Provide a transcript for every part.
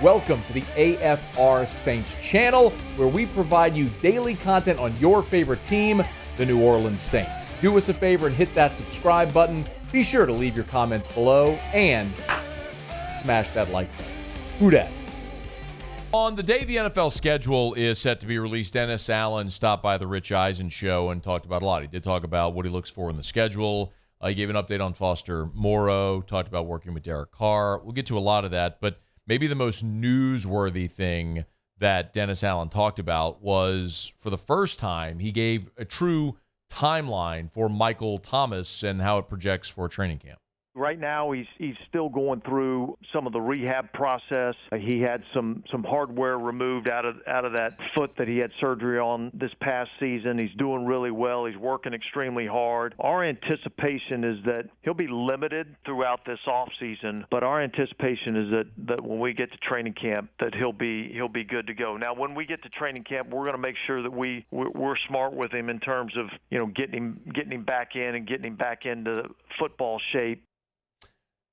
Welcome to the AFR Saints channel, where we provide you daily content on your favorite team, the New Orleans Saints. Do us a favor and hit that subscribe button. Be sure to leave your comments below and smash that like button. Who dat? On the day the NFL schedule is set to be released, Dennis Allen stopped by the Rich Eisen show and talked about a lot. He did talk about what he looks for in the schedule. He gave an update on Foster Moreau, talked about working with Derek Carr. We'll get to a lot of that, but maybe the most newsworthy thing that Dennis Allen talked about was, for the first time, he gave a true timeline for Michael Thomas and how it projects for training camp. Right now, he's still going through some of the rehab process. He had some hardware removed out of that foot that he had surgery on this past season. He's doing really well. He's working extremely hard. Our anticipation is that he'll be limited throughout this off season, but our anticipation is that when we get to training camp, that he'll be good to go. Now, when we get to training camp, we're going to make sure that we're smart with him in terms of getting him back in and getting him back into football shape.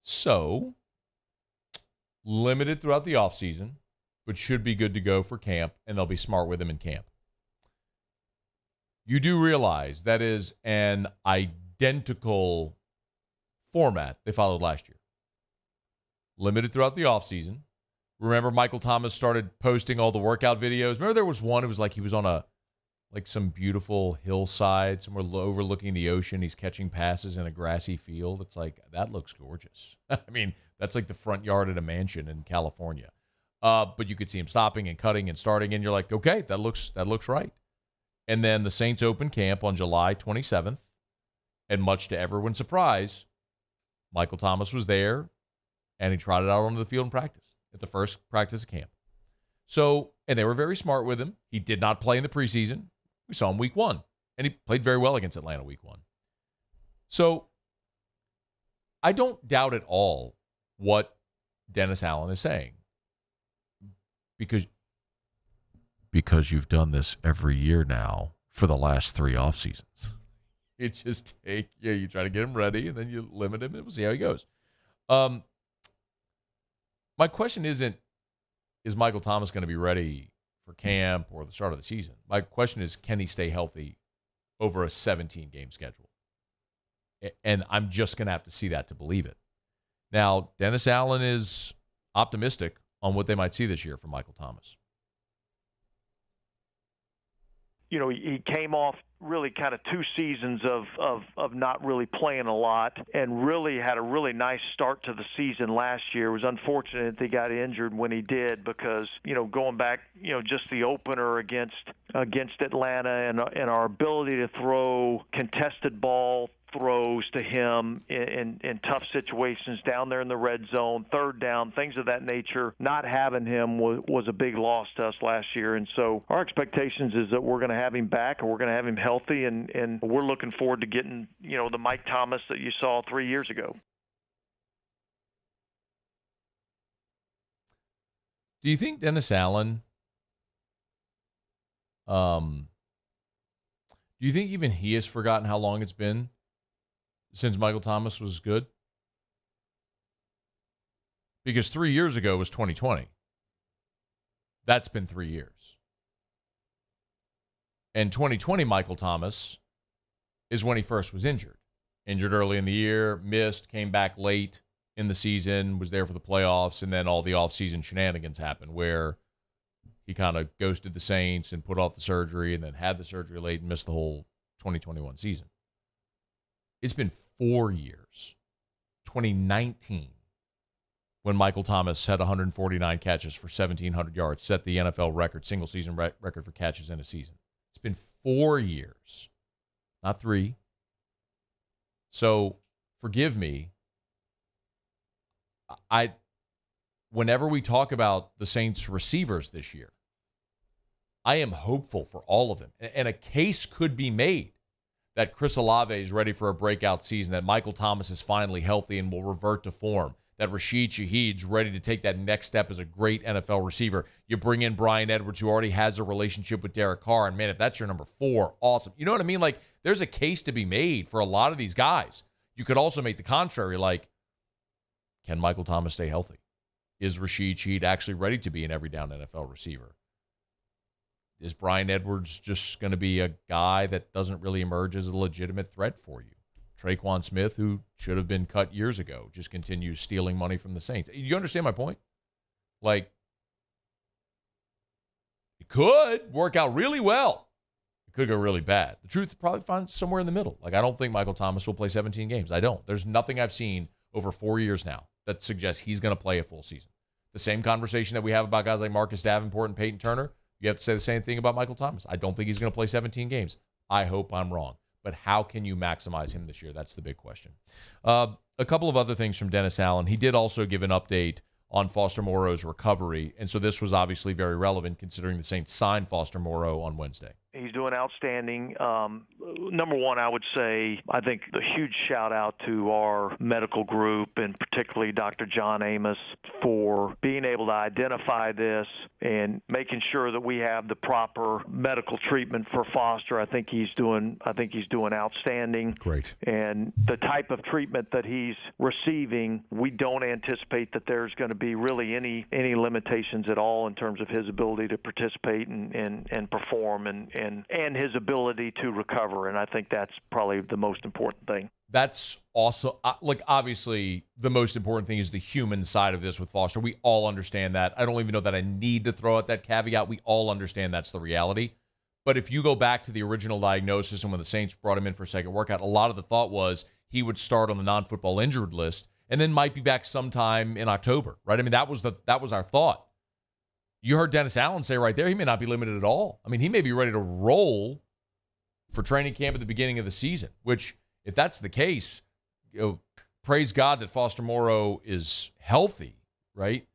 So, limited throughout the offseason, but should be good to go for camp, and they'll be smart with him in camp. You do realize that is an identical format they followed last year. Limited throughout the offseason. Remember, Michael Thomas started posting all the workout videos. Remember there was one, it was like he was on some beautiful hillside, somewhere overlooking the ocean. He's catching passes in a grassy field. It's like, that looks gorgeous. I mean, that's like the front yard at a mansion in California. But you could see him stopping and cutting and starting, and you're like, okay, that looks right. And then the Saints open camp on July 27th, and much to everyone's surprise, Michael Thomas was there, and he trotted out onto the field in practice at the first practice of camp. So, and they were very smart with him. He did not play in the preseason. We saw him week 1, and he played very well against Atlanta week 1. So I don't doubt at all what Dennis Allen is saying, because you've done this every year now for the last 3 off seasons. You just you try to get him ready, and then you limit him, and we'll see how he goes. My question isn't, is Michael Thomas going to be ready for camp or the start of the season? My question is, can he stay healthy over a 17-game schedule? And I'm just going to have to see that to believe it. Now, Dennis Allen is optimistic on what they might see this year from Michael Thomas. He came off really kind of 2 seasons of not really playing a lot, and really had a really nice start to the season last year. It was unfortunate that he got injured when he did, because going back just the opener against Atlanta and our ability to throw contested ball throws to him in tough situations down there in the red zone, third down, things of that nature. Not having him was a big loss to us last year. And so our expectations is that we're going to have him back, and we're going to have him healthy, and we're looking forward to getting, the Mike Thomas that you saw 3 years ago. Do you think Dennis Allen, do you think even he has forgotten how long it's been since Michael Thomas was good? Because 3 years ago was 2020. That's been 3 years. And 2020 Michael Thomas is when he first was injured. Injured early in the year, missed, came back late in the season, was there for the playoffs, and then all the offseason shenanigans happened where he kind of ghosted the Saints and put off the surgery, and then had the surgery late and missed the whole 2021 season. It's been 4 years. 2019, when Michael Thomas had 149 catches for 1,700 yards, set the NFL record, single-season record for catches in a season. It's been 4 years, not 3. So, forgive me. Whenever we talk about the Saints receivers this year, I am hopeful for all of them. And a case could be made that Chris Olave is ready for a breakout season, that Michael Thomas is finally healthy and will revert to form, that Rashid Shaheed's ready to take that next step as a great NFL receiver. You bring in Bryan Edwards, who already has a relationship with Derek Carr, and man, if that's your number 4, awesome. You know what I mean? Like, there's a case to be made for a lot of these guys. You could also make the contrary, like, can Michael Thomas stay healthy? Is Rashid Shaheed actually ready to be an every down NFL receiver? Is Bryan Edwards just going to be a guy that doesn't really emerge as a legitimate threat for you? Tre'Quan Smith, who should have been cut years ago, just continues stealing money from the Saints. You understand my point? Like, it could work out really well. It could go really bad. The truth probably finds somewhere in the middle. Like, I don't think Michael Thomas will play 17 games. I don't. There's nothing I've seen over 4 years now that suggests he's going to play a full season. The same conversation that we have about guys like Marcus Davenport and Peyton Turner, you have to say the same thing about Michael Thomas. I don't think he's going to play 17 games. I hope I'm wrong. But how can you maximize him this year? That's the big question. A couple of other things from Dennis Allen. He did also give an update on Foster Moreau's recovery, and so this was obviously very relevant considering the Saints signed Foster Moreau on Wednesday. He's doing outstanding. Number one, I would say, I think the huge shout out to our medical group and particularly Dr. John Amos for being able to identify this and making sure that we have the proper medical treatment for Foster. I think he's doing outstanding. Great. And the type of treatment that he's receiving, we don't anticipate that there's going to be really any limitations at all in terms of his ability to participate and perform and his ability to recover. And I think that's probably the most important thing. That's also, like, obviously, the most important thing is the human side of this with Foster. We all understand that. I don't even know that I need to throw out that caveat. We all understand that's the reality. But if you go back to the original diagnosis and when the Saints brought him in for a second workout, a lot of the thought was he would start on the non-football injured list and then might be back sometime in October, right? I mean, that was our thought. You heard Dennis Allen say right there, he may not be limited at all. I mean, he may be ready to roll for training camp at the beginning of the season, which, if that's the case, praise God that Foster Moreau is healthy, right?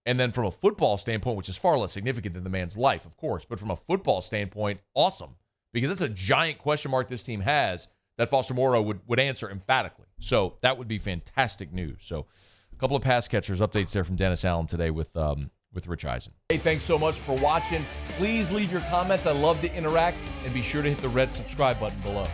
And then from a football standpoint, which is far less significant than the man's life, of course, but from a football standpoint, awesome. Because that's a giant question mark this team has that Foster Moreau would answer emphatically. So that would be fantastic news. So a couple of pass catchers updates there from Dennis Allen today with Rich Eisen. Hey, thanks so much for watching. Please leave your comments. I love to interact. And be sure to hit the red subscribe button below.